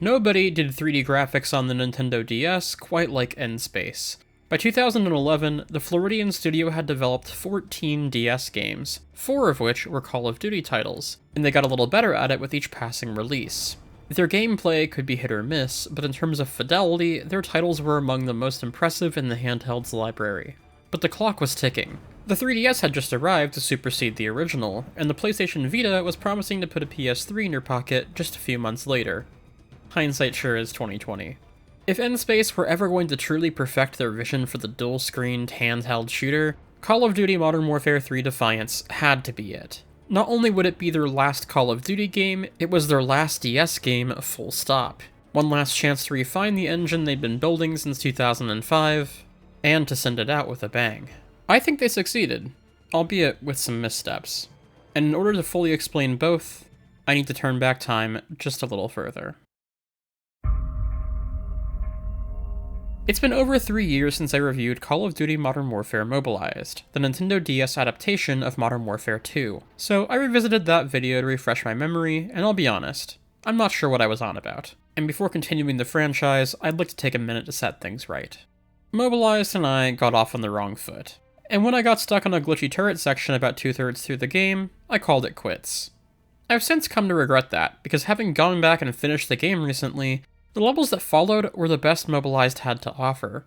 Nobody did 3D graphics on the Nintendo DS quite like N-Space. By 2011, the Floridian studio had developed 14 DS games, 4 of which were Call of Duty titles, and they got a little better at it with each passing release. Their gameplay could be hit or miss, but in terms of fidelity, their titles were among the most impressive in the handheld's library. But the clock was ticking. The 3DS had just arrived to supersede the original, and the PlayStation Vita was promising to put a PS3 in your pocket just a few months later. Hindsight sure is 2020. If N-Space were ever going to truly perfect their vision for the dual-screened handheld shooter, Call of Duty Modern Warfare 3 Defiance had to be it. Not only would it be their last Call of Duty game, it was their last DS game, full stop. One last chance to refine the engine they'd been building since 2005, and to send it out with a bang. I think they succeeded, albeit with some missteps. And in order to fully explain both, I need to turn back time just a little further. It's been over 3 years since I reviewed Call of Duty Modern Warfare Mobilized, the Nintendo DS adaptation of Modern Warfare 2, so I revisited that video to refresh my memory, and I'll be honest, I'm not sure what I was on about. And before continuing the franchise, I'd like to take a minute to set things right. Mobilized and I got off on the wrong foot, and when I got stuck on a glitchy turret section about 2/3 through the game, I called it quits. I've since come to regret that, because having gone back and finished the game recently, the levels that followed were the best Mobilized had to offer.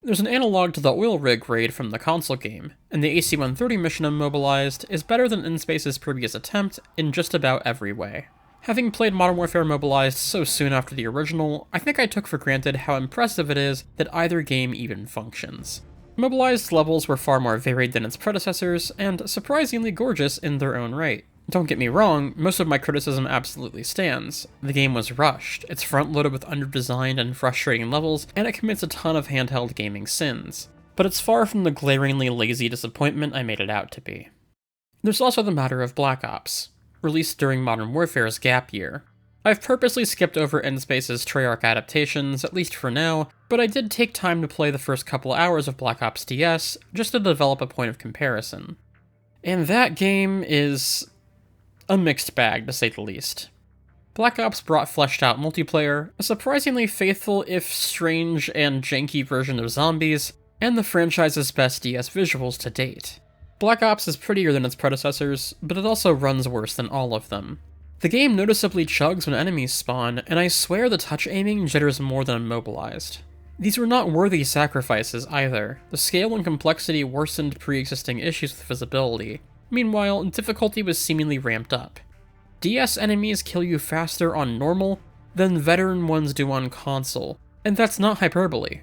There's an analog to the oil rig raid from the console game, and the AC-130 mission of Mobilized is better than N-Space's previous attempt in just about every way. Having played Modern Warfare Mobilized so soon after the original, I think I took for granted how impressive it is that either game even functions. Mobilized's levels were far more varied than its predecessors, and surprisingly gorgeous in their own right. Don't get me wrong, most of my criticism absolutely stands. The game was rushed, it's front-loaded with under-designed and frustrating levels, and it commits a ton of handheld gaming sins. But it's far from the glaringly lazy disappointment I made it out to be. There's also the matter of Black Ops, released during Modern Warfare's gap year. I've purposely skipped over N-Space's Treyarch adaptations, at least for now, but I did take time to play the first couple hours of Black Ops DS, just to develop a point of comparison. And that game is a mixed bag, to say the least. Black Ops brought fleshed out multiplayer, a surprisingly faithful if strange and janky version of zombies, and the franchise's best DS visuals to date. Black Ops is prettier than its predecessors, but it also runs worse than all of them. The game noticeably chugs when enemies spawn, and I swear the touch aiming jitters more than Immobilized. These were not worthy sacrifices either. The scale and complexity worsened pre-existing issues with visibility. Meanwhile, difficulty was seemingly ramped up. DS enemies kill you faster on normal than veteran ones do on console, and that's not hyperbole.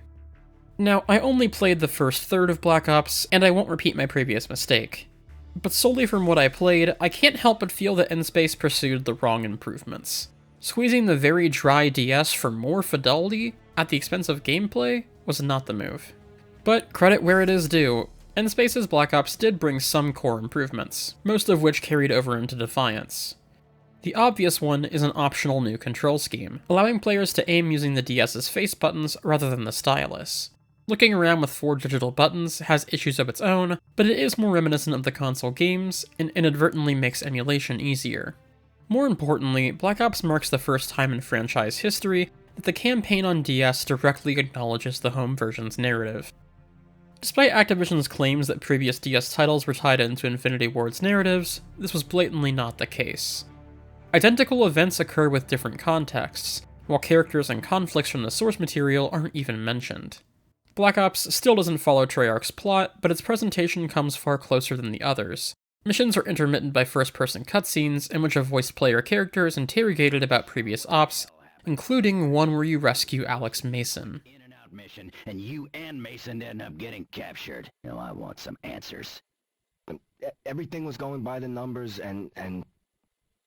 Now, I only played the first third of Black Ops, and I won't repeat my previous mistake. But solely from what I played, I can't help but feel that N-Space pursued the wrong improvements. Squeezing the very dry DS for more fidelity at the expense of gameplay was not the move. But credit where it is due, N-Space's Black Ops did bring some core improvements, most of which carried over into Defiance. The obvious one is an optional new control scheme, allowing players to aim using the DS's face buttons rather than the stylus. Looking around with 4 digital buttons has issues of its own, but it is more reminiscent of the console games, and inadvertently makes emulation easier. More importantly, Black Ops marks the first time in franchise history that the campaign on DS directly acknowledges the home version's narrative. Despite Activision's claims that previous DS titles were tied into Infinity Ward's narratives, this was blatantly not the case. Identical events occur with different contexts, while characters and conflicts from the source material aren't even mentioned. Black Ops still doesn't follow Treyarch's plot, but its presentation comes far closer than the others. Missions are intermittent by first-person cutscenes in which a voiced player character is interrogated about previous ops, including one where you rescue Alex Mason. Mission, and you and Mason end up getting captured. I want some answers. Everything was going by the numbers, and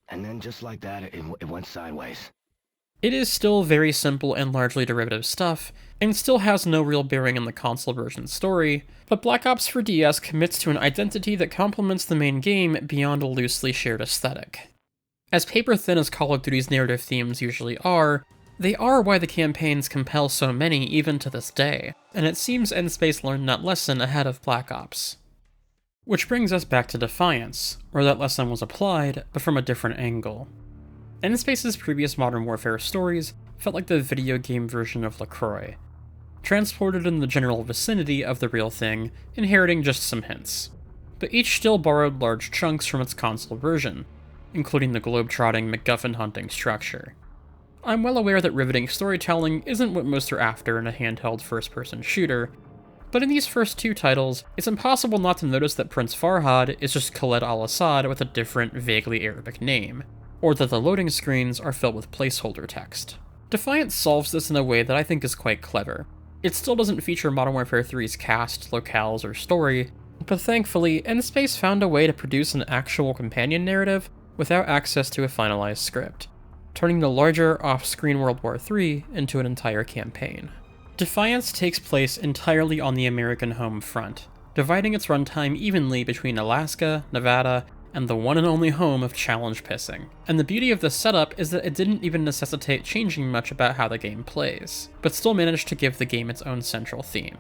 then just like that, it went sideways. It is still very simple and largely derivative stuff, and still has no real bearing on the console version's story, but Black Ops for DS commits to an identity that complements the main game beyond a loosely shared aesthetic. As paper-thin as Call of Duty's narrative themes usually are, they are why the campaigns compel so many even to this day, and it seems N-Space learned that lesson ahead of Black Ops. Which brings us back to Defiance, where that lesson was applied, but from a different angle. N-Space's previous Modern Warfare stories felt like the video game version of LaCroix, transported in the general vicinity of the real thing, inheriting just some hints. But each still borrowed large chunks from its console version, including the globe-trotting MacGuffin-hunting structure. I'm well aware that riveting storytelling isn't what most are after in a handheld first-person shooter, but in these first two titles, it's impossible not to notice that Prince Farhad is just Khaled al-Assad with a different, vaguely Arabic name, or that the loading screens are filled with placeholder text. Defiance solves this in a way that I think is quite clever. It still doesn't feature Modern Warfare 3's cast, locales, or story, but thankfully, N-Space found a way to produce an actual companion narrative without access to a finalized script, turning the larger, off-screen World War III into an entire campaign. Defiance takes place entirely on the American home front, dividing its runtime evenly between Alaska, Nevada, and the one and only home of challenge pissing. And the beauty of this setup is that it didn't even necessitate changing much about how the game plays, but still managed to give the game its own central theme.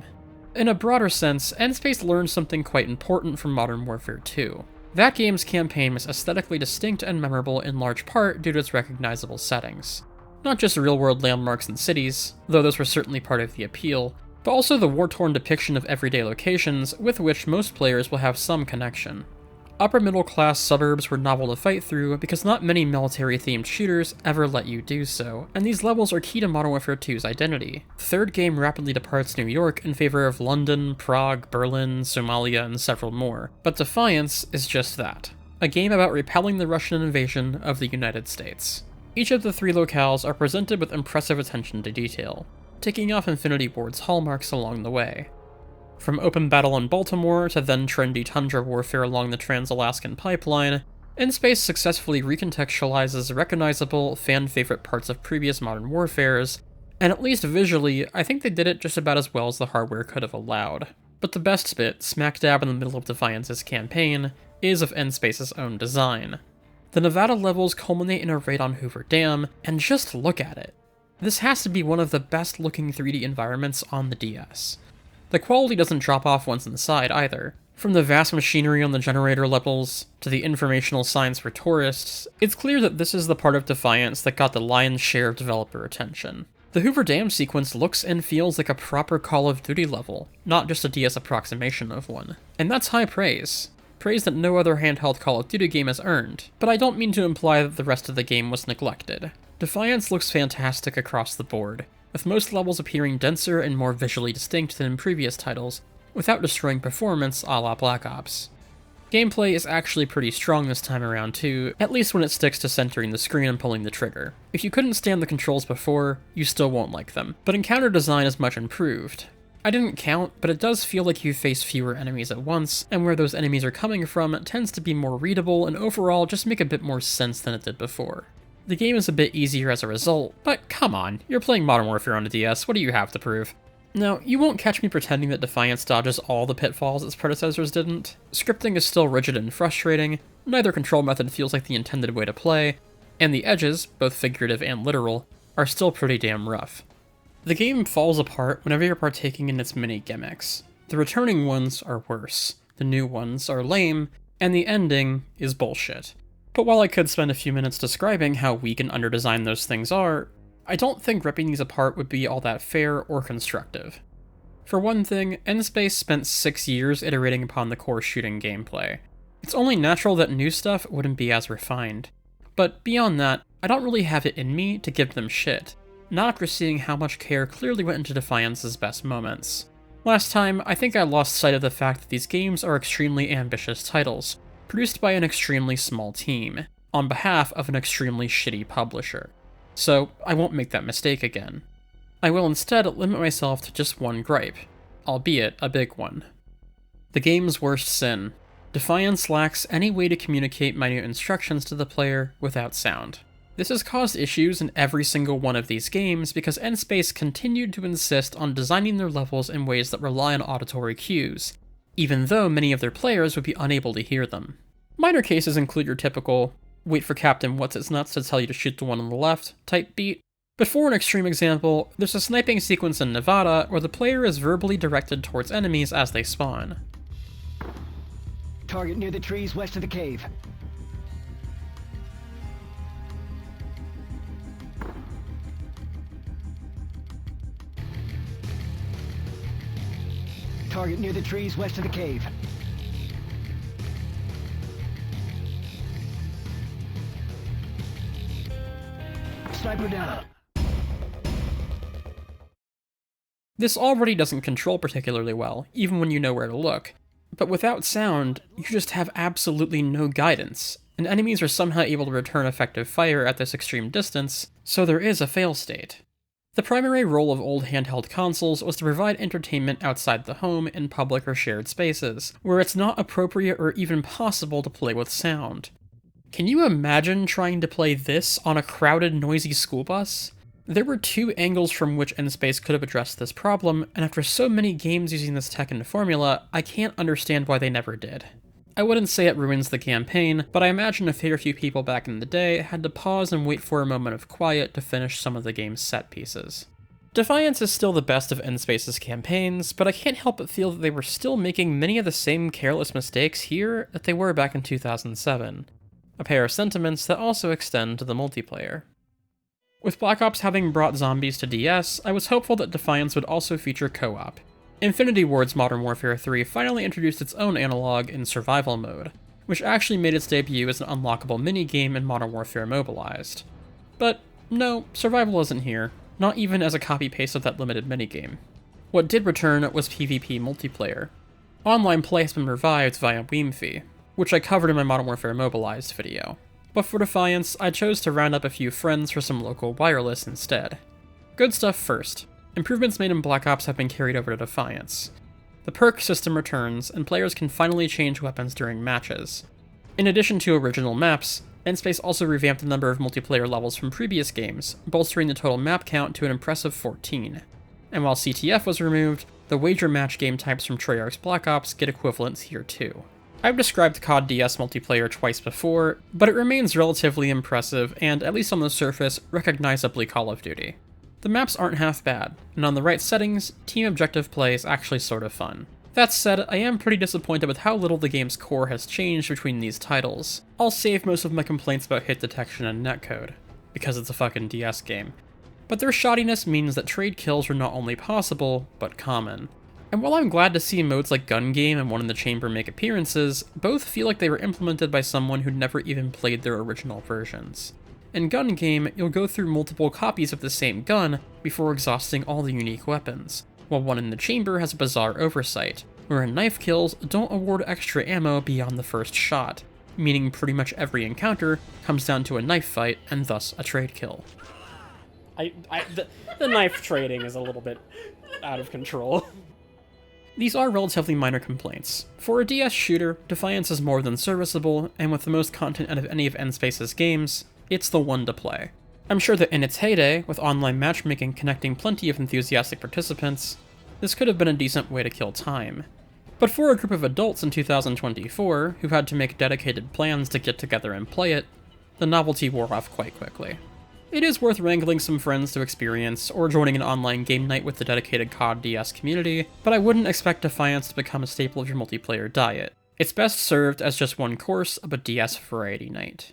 In a broader sense, N-Space learned something quite important from Modern Warfare 2. That game's campaign was aesthetically distinct and memorable in large part due to its recognizable settings. Not just real-world landmarks and cities, though those were certainly part of the appeal, but also the war-torn depiction of everyday locations with which most players will have some connection. Upper-middle-class suburbs were novel to fight through because not many military-themed shooters ever let you do so, and these levels are key to Modern Warfare 2's identity. The third game rapidly departs New York in favor of London, Prague, Berlin, Somalia, and several more, but Defiance is just that. A game about repelling the Russian invasion of the United States. Each of the three locales are presented with impressive attention to detail, taking off Infinity Ward's hallmarks along the way. From open battle in Baltimore to then trendy tundra warfare along the Trans-Alaskan Pipeline, N-Space successfully recontextualizes recognizable, fan-favorite parts of previous Modern Warfares, and at least visually, I think they did it just about as well as the hardware could have allowed. But the best bit, smack dab in the middle of Defiance's campaign, is of N-Space's own design. The Nevada levels culminate in a raid on Hoover Dam, and just look at it. This has to be one of the best looking 3D environments on the DS. The quality doesn't drop off once inside either. From the vast machinery on the generator levels, to the informational signs for tourists, it's clear that this is the part of Defiance that got the lion's share of developer attention. The Hoover Dam sequence looks and feels like a proper Call of Duty level, not just a DS approximation of one. And that's high praise. Praise that no other handheld Call of Duty game has earned, but I don't mean to imply that the rest of the game was neglected. Defiance looks fantastic across the board, with most levels appearing denser and more visually distinct than in previous titles, without destroying performance a la Black Ops. Gameplay is actually pretty strong this time around too, at least when it sticks to centering the screen and pulling the trigger. If you couldn't stand the controls before, you still won't like them. But encounter design is much improved. I didn't count, but it does feel like you face fewer enemies at once, and where those enemies are coming from tends to be more readable and overall just make a bit more sense than it did before. The game is a bit easier as a result, but come on, you're playing Modern Warfare on a DS, what do you have to prove? Now, you won't catch me pretending that Defiance dodges all the pitfalls its predecessors didn't. Scripting is still rigid and frustrating, neither control method feels like the intended way to play, and the edges, both figurative and literal, are still pretty damn rough. The game falls apart whenever you're partaking in its mini gimmicks. The returning ones are worse, the new ones are lame, and the ending is bullshit. But while I could spend a few minutes describing how weak and underdesigned those things are, I don't think ripping these apart would be all that fair or constructive. For one thing, N-Space spent 6 years iterating upon the core shooting gameplay. It's only natural that new stuff wouldn't be as refined. But beyond that, I don't really have it in me to give them shit, not after seeing how much care clearly went into Defiance's best moments. Last time, I think I lost sight of the fact that these games are extremely ambitious titles, produced by an extremely small team, on behalf of an extremely shitty publisher. So I won't make that mistake again. I will instead limit myself to just one gripe, albeit a big one. The game's worst sin. Defiance lacks any way to communicate minute instructions to the player without sound. This has caused issues in every single one of these games because N-Space continued to insist on designing their levels in ways that rely on auditory cues, even though many of their players would be unable to hear them. Minor cases include your typical, wait for Captain What's-Its-Nuts to tell you to shoot the one on the left type beat, but for an extreme example, there's a sniping sequence in Nevada where the player is verbally directed towards enemies as they spawn. Target near the trees west of the cave. target near the trees west of the cave. Sniper down. This already doesn't control particularly well, even when you know where to look. But without sound, you just have absolutely no guidance, and enemies are somehow able to return effective fire at this extreme distance, so there is a fail state. The primary role of old handheld consoles was to provide entertainment outside the home in public or shared spaces, where it's not appropriate or even possible to play with sound. Can you imagine trying to play this on a crowded, noisy school bus? There were two angles from which N-Space could have addressed this problem, and after so many games using this tech and formula, I can't understand why they never did. I wouldn't say it ruins the campaign, but I imagine a fair few people back in the day had to pause and wait for a moment of quiet to finish some of the game's set pieces. Defiance is still the best of N-Space's campaigns, but I can't help but feel that they were still making many of the same careless mistakes here that they were back in 2007. A pair of sentiments that also extend to the multiplayer. With Black Ops having brought zombies to DS, I was hopeful that Defiance would also feature co-op. Infinity Ward's Modern Warfare 3 finally introduced its own analog in survival mode, which actually made its debut as an unlockable minigame in Modern Warfare Mobilized. But no, survival isn't here, not even as a copy-paste of that limited minigame. What did return was PvP multiplayer. Online play has been revived via WiFi, which I covered in my Modern Warfare Mobilized video. But for Defiance, I chose to round up a few friends for some local wireless instead. Good stuff first. Improvements made in Black Ops have been carried over to Defiance. The perk system returns, and players can finally change weapons during matches. In addition to original maps, N-Space also revamped a number of multiplayer levels from previous games, bolstering the total map count to an impressive 14. And while CTF was removed, the wager match game types from Treyarch's Black Ops get equivalents here too. I've described COD DS multiplayer twice before, but it remains relatively impressive and, at least on the surface, recognizably Call of Duty. The maps aren't half bad, and on the right settings, team objective play is actually sort of fun. That said, I am pretty disappointed with how little the game's core has changed between these titles. I'll save most of my complaints about hit detection and netcode, because it's a fucking DS game. But their shoddiness means that trade kills are not only possible, but common. And while I'm glad to see modes like Gun Game and One in the Chamber make appearances, both feel like they were implemented by someone who'd never even played their original versions. In Gun Game, you'll go through multiple copies of the same gun before exhausting all the unique weapons, while One in the Chamber has a bizarre oversight, wherein knife kills don't award extra ammo beyond the first shot, meaning pretty much every encounter comes down to a knife fight and thus a trade kill. The knife trading is a little bit out of control. These are relatively minor complaints. For a DS shooter, Defiance is more than serviceable, and with the most content out of any of N-Space's games, it's the one to play. I'm sure that in its heyday, with online matchmaking connecting plenty of enthusiastic participants, this could have been a decent way to kill time. But for a group of adults in 2024 who had to make dedicated plans to get together and play it, the novelty wore off quite quickly. It is worth wrangling some friends to experience, or joining an online game night with the dedicated COD DS community, but I wouldn't expect Defiance to become a staple of your multiplayer diet. It's best served as just one course of a DS variety night.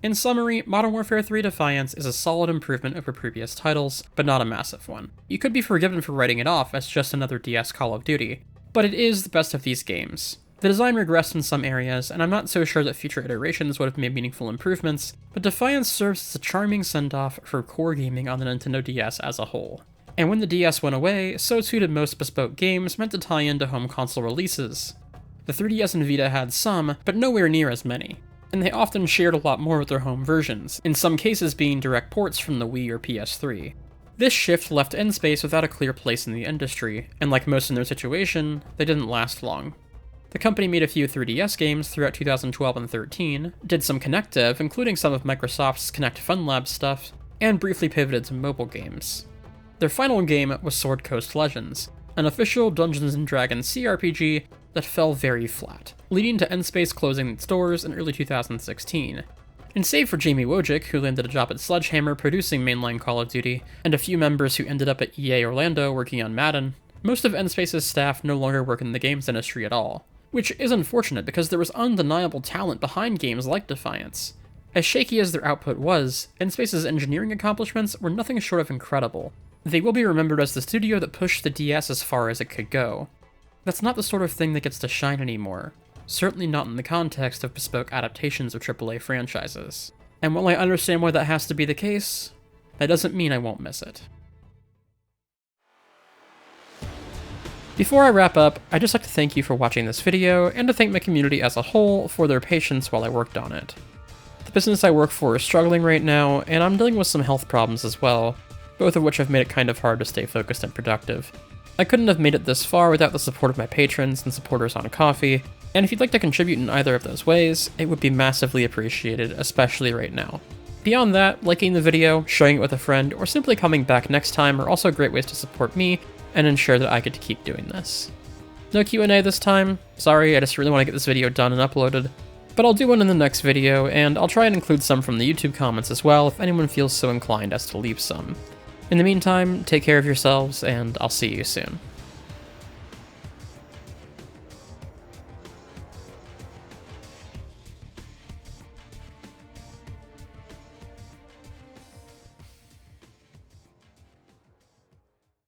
In summary, Modern Warfare 3 Defiance is a solid improvement over previous titles, but not a massive one. You could be forgiven for writing it off as just another DS Call of Duty, but it is the best of these games. The design regressed in some areas, and I'm not so sure that future iterations would have made meaningful improvements, but Defiance serves as a charming send-off for core gaming on the Nintendo DS as a whole. And when the DS went away, so too did most bespoke games meant to tie into home console releases. The 3DS and Vita had some, but nowhere near as many, and they often shared a lot more with their home versions, in some cases being direct ports from the Wii or PS3. This shift left N-Space without a clear place in the industry, and like most in their situation, they didn't last long. The company made a few 3DS games throughout 2012 and 13, did some Kinect dev, including some of Microsoft's Kinect Fun Lab stuff, and briefly pivoted to mobile games. Their final game was Sword Coast Legends, an official Dungeons & Dragons CRPG that fell very flat, leading to N-Space closing its doors in early 2016. And save for Jamie Wojcik, who landed a job at Sledgehammer producing mainline Call of Duty, and a few members who ended up at EA Orlando working on Madden, most of N-Space's staff no longer work in the games industry at all. Which is unfortunate because there was undeniable talent behind games like Defiance. As shaky as their output was, N-Space's engineering accomplishments were nothing short of incredible, They will be remembered as the studio that pushed the DS as far as it could go. That's not the sort of thing that gets to shine anymore, certainly not in the context of bespoke adaptations of AAA franchises. And while I understand why that has to be the case, that doesn't mean I won't miss it. Before I wrap up, I'd just like to thank you for watching this video, and to thank my community as a whole for their patience while I worked on it. The business I work for is struggling right now, and I'm dealing with some health problems as well, both of which have made it kind of hard to stay focused and productive. I couldn't have made it this far without the support of my patrons and supporters on Ko-fi, and if you'd like to contribute in either of those ways, it would be massively appreciated, especially right now. Beyond that, liking the video, sharing it with a friend, or simply coming back next time are also great ways to support me and ensure that I get to keep doing this. No Q&A this time. Sorry, I just really want to get this video done and uploaded. But I'll do one in the next video, and I'll try and include some from the YouTube comments as well if anyone feels so inclined as to leave some. In the meantime, take care of yourselves, and I'll see you soon.